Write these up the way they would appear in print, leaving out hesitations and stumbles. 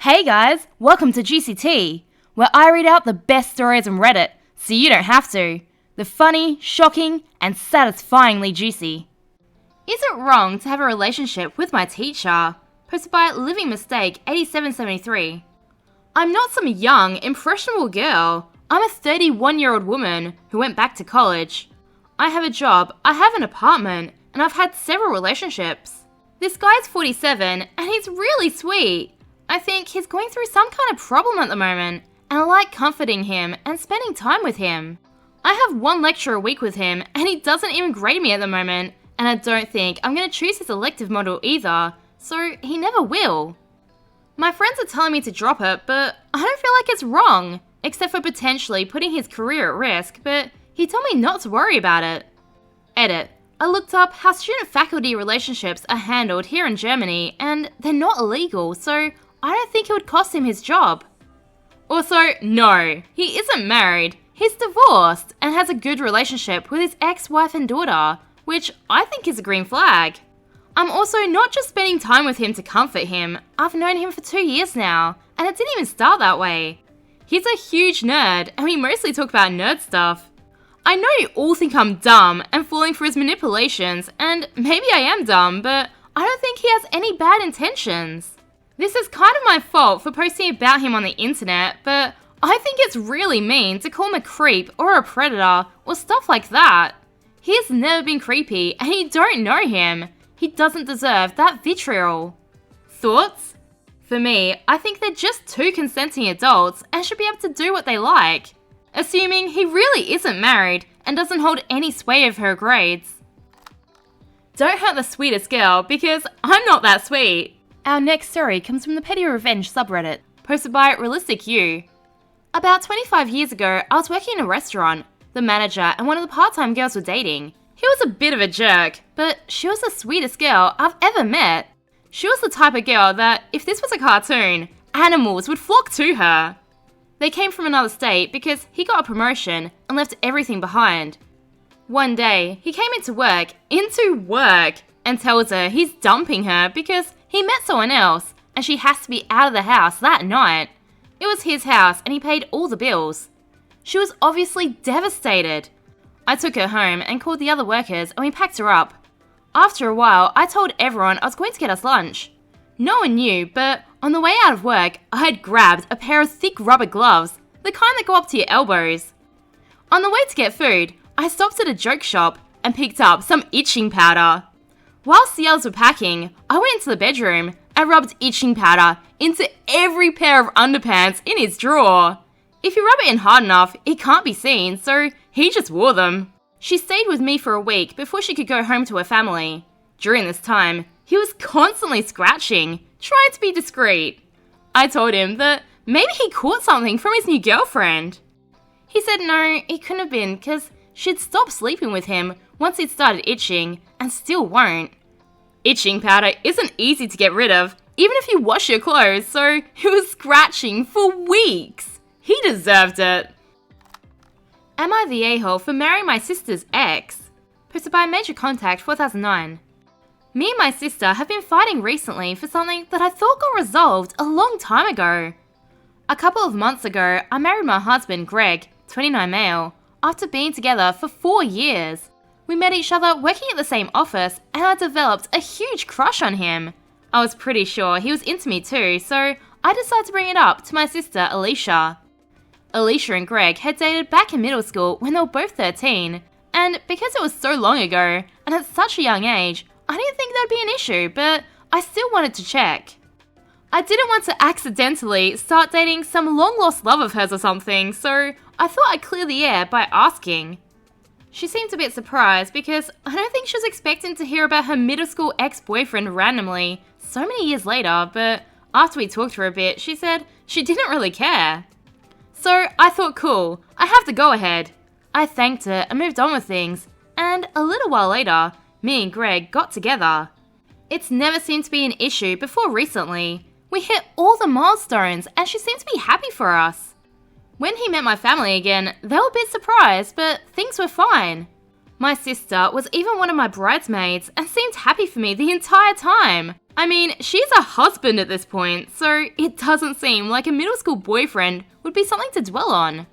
Hey guys, welcome to Juicy Tea, where I read out the best stories on Reddit, so you don't have to. The funny, shocking, and satisfyingly juicy. Is it wrong to have a relationship with my teacher? Posted by Living Mistake 8773. I'm not some young, impressionable girl. I'm a 31-year-old woman who went back to college. I have a job, I have an apartment, and I've had several relationships. This guy's 47, and he's really sweet. I think he's going through some kind of problem at the moment, and I like comforting him and spending time with him. I have one lecture a week with him, and he doesn't even grade me at the moment, and I don't think I'm going to choose his elective model either, so he never will. My friends are telling me to drop it, but I don't feel like it's wrong, except for potentially putting his career at risk, but he told me not to worry about it. Edit. I looked up how student-faculty relationships are handled here in Germany, and they're not illegal, so I don't think it would cost him his job. Also, no, he isn't married. He's divorced and has a good relationship with his ex-wife and daughter, which I think is a green flag. I'm also not just spending time with him to comfort him. I've known him for 2 years now, and it didn't even start that way. He's a huge nerd, and we mostly talk about nerd stuff. I know you all think I'm dumb and falling for his manipulations, and maybe I am dumb, but I don't think he has any bad intentions. This is kind of my fault for posting about him on the internet, but I think it's really mean to call him a creep or a predator or stuff like that. He's never been creepy and you don't know him. He doesn't deserve that vitriol. Thoughts? For me, I think they're just two consenting adults and should be able to do what they like. Assuming he really isn't married and doesn't hold any sway over her grades. Don't hurt the sweetest girl because I'm not that sweet. Our next story comes from the pettyrevenge subreddit, posted by Realistic You. About 25 years ago, I was working in a restaurant. The manager and one of the part-time girls were dating. He was a bit of a jerk, but she was the sweetest girl I've ever met. She was the type of girl that, if this was a cartoon, animals would flock to her. They came from another state because he got a promotion and left everything behind. One day, he came into work, and tells her he's dumping her because he met someone else and she has to be out of the house that night. It was his house and he paid all the bills. She was obviously devastated. I took her home and called the other workers and we packed her up. After a while, I told everyone I was going to get us lunch. No one knew, but on the way out of work, I had grabbed a pair of thick rubber gloves, the kind that go up to your elbows. On the way to get food, I stopped at a joke shop and picked up some itching powder. Whilst the others were packing, I went into the bedroom and rubbed itching powder into every pair of underpants in his drawer. If you rub it in hard enough, it can't be seen, so he just wore them. She stayed with me for a week before she could go home to her family. During this time, he was constantly scratching, trying to be discreet. I told him that maybe he caught something from his new girlfriend. He said no, it couldn't have been because she'd stopped sleeping with him once he'd started itching and still won't. Itching powder isn't easy to get rid of, even if you wash your clothes, so he was scratching for weeks. He deserved it. Am I the a-hole for marrying my sister's ex? Posted by Major Contact 4009. Me and my sister have been fighting recently for something that I thought got resolved a long time ago. A couple of months ago, I married my husband, Greg, 29 male, after being together for 4 years. We met each other working at the same office and I developed a huge crush on him. I was pretty sure he was into me too, so I decided to bring it up to my sister Alicia. Alicia and Greg had dated back in middle school when they were both 13, and because it was so long ago and at such a young age, I didn't think that would be an issue, but I still wanted to check. I didn't want to accidentally start dating some long-lost love of hers or something, so I thought I'd clear the air by asking. She seemed a bit surprised because I don't think she was expecting to hear about her middle school ex-boyfriend randomly so many years later, but after we talked to her a bit, she said she didn't really care. So I thought cool, I have the go-ahead. I thanked her and moved on with things, and a little while later, me and Greg got together. It's never seemed to be an issue before recently. We hit all the milestones and she seemed to be happy for us. When he met my family again, they were a bit surprised, but things were fine. My sister was even one of my bridesmaids and seemed happy for me the entire time. I mean, she's a husband at this point, so it doesn't seem like a middle school boyfriend would be something to dwell on.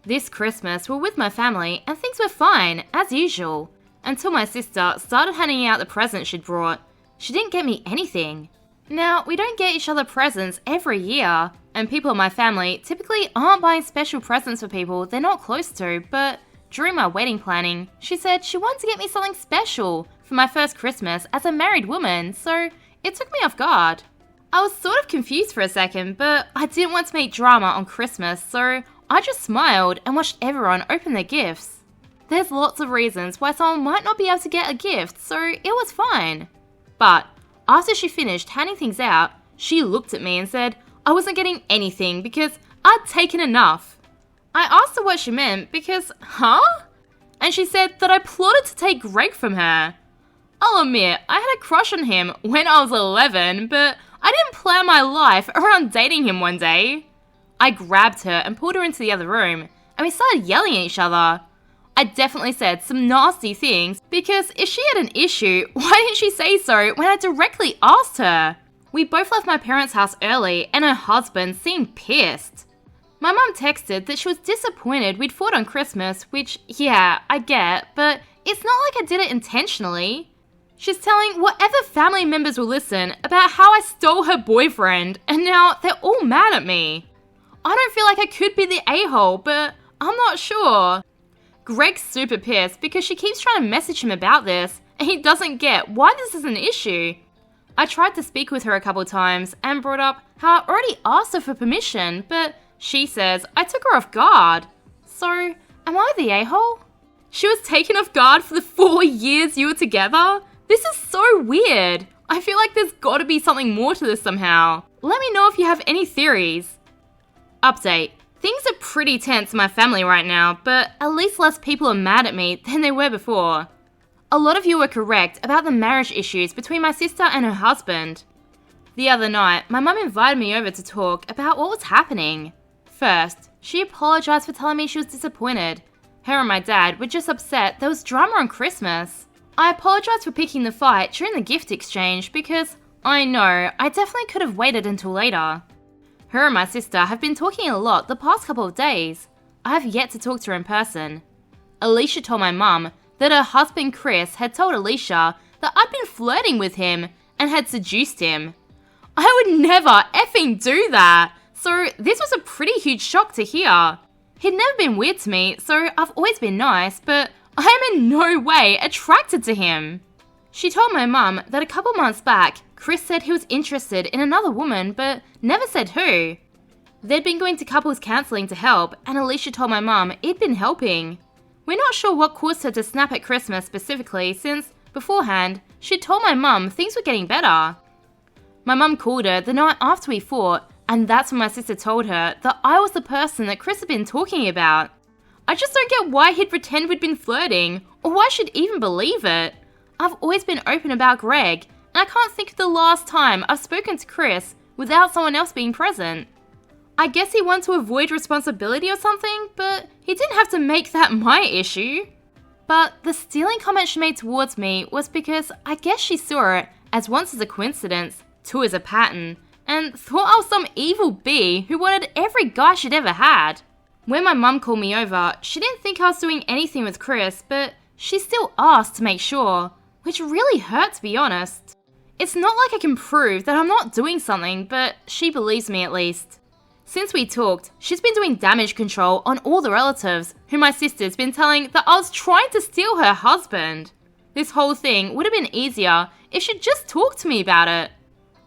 This Christmas, we're with my family and things were fine, as usual, until my sister started handing out the presents she'd brought. She didn't get me anything. Now, we don't get each other presents every year, and people in my family typically aren't buying special presents for people they're not close to, but during my wedding planning, she said she wanted to get me something special for my first Christmas as a married woman, so it took me off guard. I was sort of confused for a second, but I didn't want to make drama on Christmas, so I just smiled and watched everyone open their gifts. There's lots of reasons why someone might not be able to get a gift, so it was fine. But after she finished handing things out, she looked at me and said I wasn't getting anything because I'd taken enough. I asked her what she meant because, And she said that I plotted to take Greg from her. I'll admit, I had a crush on him when I was 11, but I didn't plan my life around dating him one day. I grabbed her and pulled her into the other room, and we started yelling at each other. I definitely said some nasty things, because if she had an issue, why didn't she say so when I directly asked her? We both left my parents' house early, and her husband seemed pissed. My mum texted that she was disappointed we'd fought on Christmas, which, yeah, I get, but it's not like I did it intentionally. She's telling whatever family members will listen about how I stole her boyfriend, and now they're all mad at me. I don't feel like I could be the a-hole, but I'm not sure. Greg's super pissed because she keeps trying to message him about this, and he doesn't get why this is an issue. I tried to speak with her a couple times and brought up how I already asked her for permission, but she says I took her off guard. So, am I the a-hole? She was taken off guard for the 4 years you were together? This is so weird. I feel like there's gotta be something more to this somehow. Let me know if you have any theories. Update. Things are pretty tense in my family right now, but at least less people are mad at me than they were before. A lot of you were correct about the marriage issues between my sister and her husband. The other night, my mum invited me over to talk about what was happening. First, she apologised for telling me she was disappointed. Her and my dad were just upset there was drama on Christmas. I apologised for picking the fight during the gift exchange because I know I definitely could have waited until later. Her and my sister have been talking a lot the past couple of days. I have yet to talk to her in person. Alicia told my mum that her husband Chris had told Alicia that I'd been flirting with him and had seduced him. I would never effing do that, so this was a pretty huge shock to hear. He'd never been weird to me, so I've always been nice, but I am in no way attracted to him. She told my mum that a couple months back, Chris said he was interested in another woman, but never said who. They'd been going to couples counselling to help, and Alicia told my mum it'd been helping. We're not sure what caused her to snap at Christmas specifically, since, beforehand, she'd told my mum things were getting better. My mum called her the night after we fought, and that's when my sister told her that I was the person that Chris had been talking about. I just don't get why he'd pretend we'd been flirting, or why she'd even believe it. I've always been open about Greg, and I can't think of the last time I've spoken to Chris without someone else being present. I guess he wanted to avoid responsibility or something, but he didn't have to make that my issue. But the stealing comment she made towards me was because I guess she saw it as once as a coincidence, two as a pattern, and thought I was some evil bee who wanted every guy she'd ever had. When my mum called me over, she didn't think I was doing anything with Chris, but she still asked to make sure, which really hurt to be honest. It's not like I can prove that I'm not doing something, but she believes me at least. Since we talked, she's been doing damage control on all the relatives, who my sister's been telling that I was trying to steal her husband. This whole thing would have been easier if she'd just talked to me about it.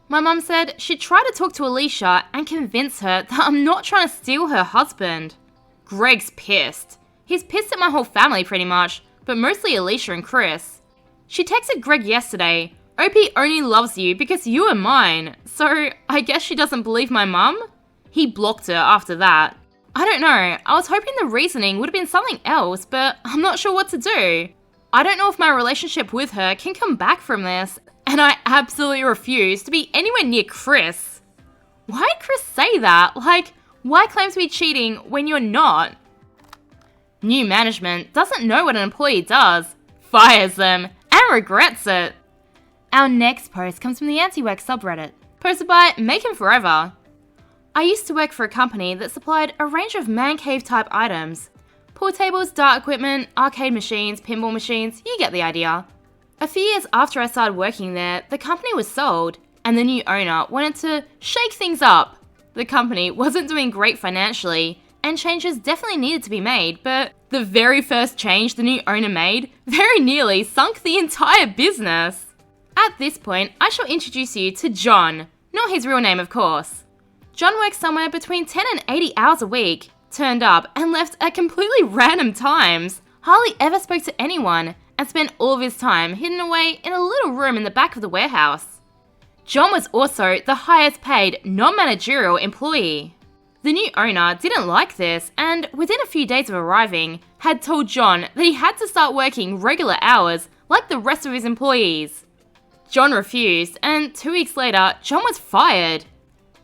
My mum said she'd try to talk to Alicia and convince her that I'm not trying to steal her husband. Greg's pissed. He's pissed at my whole family pretty much, but mostly Alicia and Chris. She texted Greg yesterday, "OP only loves you because you are mine," so I guess she doesn't believe my mum? He blocked her after that. I don't know, I was hoping the reasoning would have been something else, but I'm not sure what to do. I don't know if my relationship with her can come back from this, and I absolutely refuse to be anywhere near Chris. Why'd Chris say that? Like, why claim to be cheating when you're not? New management doesn't know what an employee does, fires them, and regrets it. Our next post comes from the anti-work subreddit, posted by Make Him Forever. I used to work for a company that supplied a range of man cave type items. Pool tables, dart equipment, arcade machines, pinball machines, you get the idea. A few years after I started working there, the company was sold, and the new owner wanted to shake things up. The company wasn't doing great financially, and changes definitely needed to be made, but the very first change the new owner made very nearly sunk the entire business. At this point, I shall introduce you to John, not his real name of course. John works somewhere between 10 and 80 hours a week, turned up and left at completely random times, hardly ever spoke to anyone, and spent all of his time hidden away in a little room in the back of the warehouse. John was also the highest paid non-managerial employee. The new owner didn't like this and, within a few days of arriving, had told John that he had to start working regular hours like the rest of his employees. John refused, and 2 weeks later, John was fired.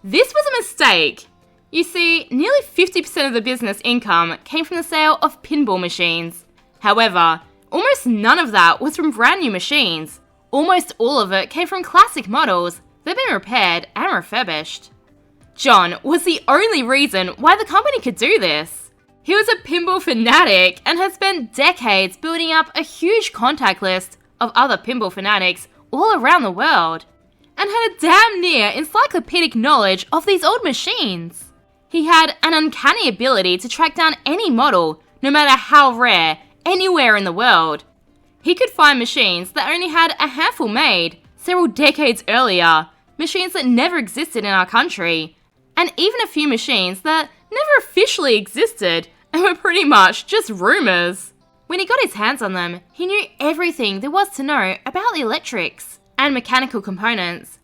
This was a mistake. You see, nearly 50% of the business income came from the sale of pinball machines. However, almost none of that was from brand new machines. Almost all of it came from classic models that had been repaired and refurbished. John was the only reason why the company could do this. He was a pinball fanatic and had spent decades building up a huge contact list of other pinball fanatics all around the world, and had a damn near encyclopedic knowledge of these old machines. He had an uncanny ability to track down any model, no matter how rare, anywhere in the world. He could find machines that only had a handful made several decades earlier, machines that never existed in our country, and even a few machines that never officially existed and were pretty much just rumors. When he got his hands on them, he knew everything there was to know about the electrics and mechanical components.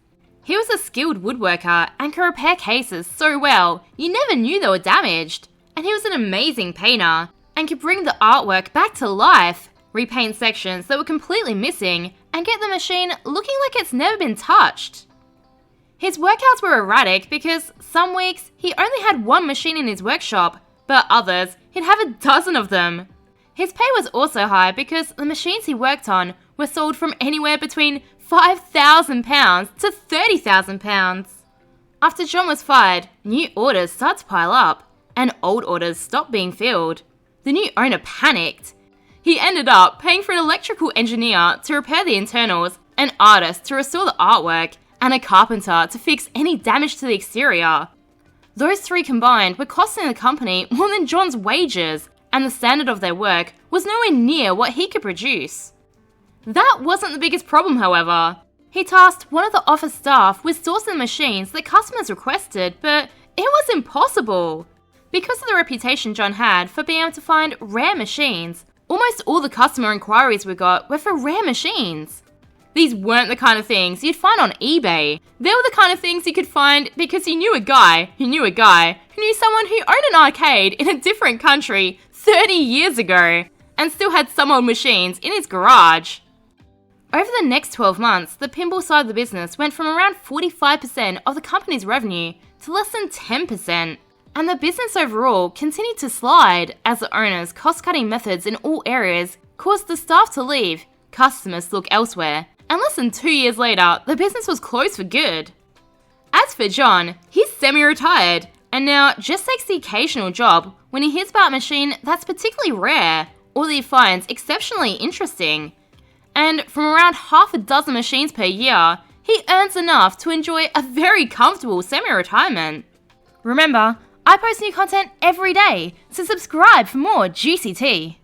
He was a skilled woodworker and could repair cases so well you never knew they were damaged. And he was an amazing painter and could bring the artwork back to life, repaint sections that were completely missing, and get the machine looking like it's never been touched. His workouts were erratic because some weeks he only had one machine in his workshop, but others he'd have a dozen of them. His pay was also high because the machines he worked on were sold from anywhere between £5,000 to £30,000. After John was fired, new orders started to pile up, and old orders stopped being filled. The new owner panicked. He ended up paying for an electrical engineer to repair the internals, an artist to restore the artwork, and a carpenter to fix any damage to the exterior. Those three combined were costing the company more than John's wages, and the standard of their work was nowhere near what he could produce. That wasn't the biggest problem, however. He tasked one of the office staff with sourcing machines that customers requested, but it was impossible. Because of the reputation John had for being able to find rare machines, almost all the customer inquiries we got were for rare machines. These weren't the kind of things you'd find on eBay. They were the kind of things you could find because you knew a guy who knew a guy who knew someone who owned an arcade in a different country 30 years ago and still had some old machines in his garage. Over the next 12 months, the pinball side of the business went from around 45% of the company's revenue to less than 10%, and the business overall continued to slide as the owner's cost-cutting methods in all areas caused the staff to leave, customers to look elsewhere, and less than 2 years later, the business was closed for good. As for John, he's semi-retired, and now just takes the occasional job when he hears about a machine that's particularly rare, or that he finds exceptionally interesting. And from around half a dozen machines per year, he earns enough to enjoy a very comfortable semi-retirement. Remember, I post new content every day, so subscribe for more juicy tea.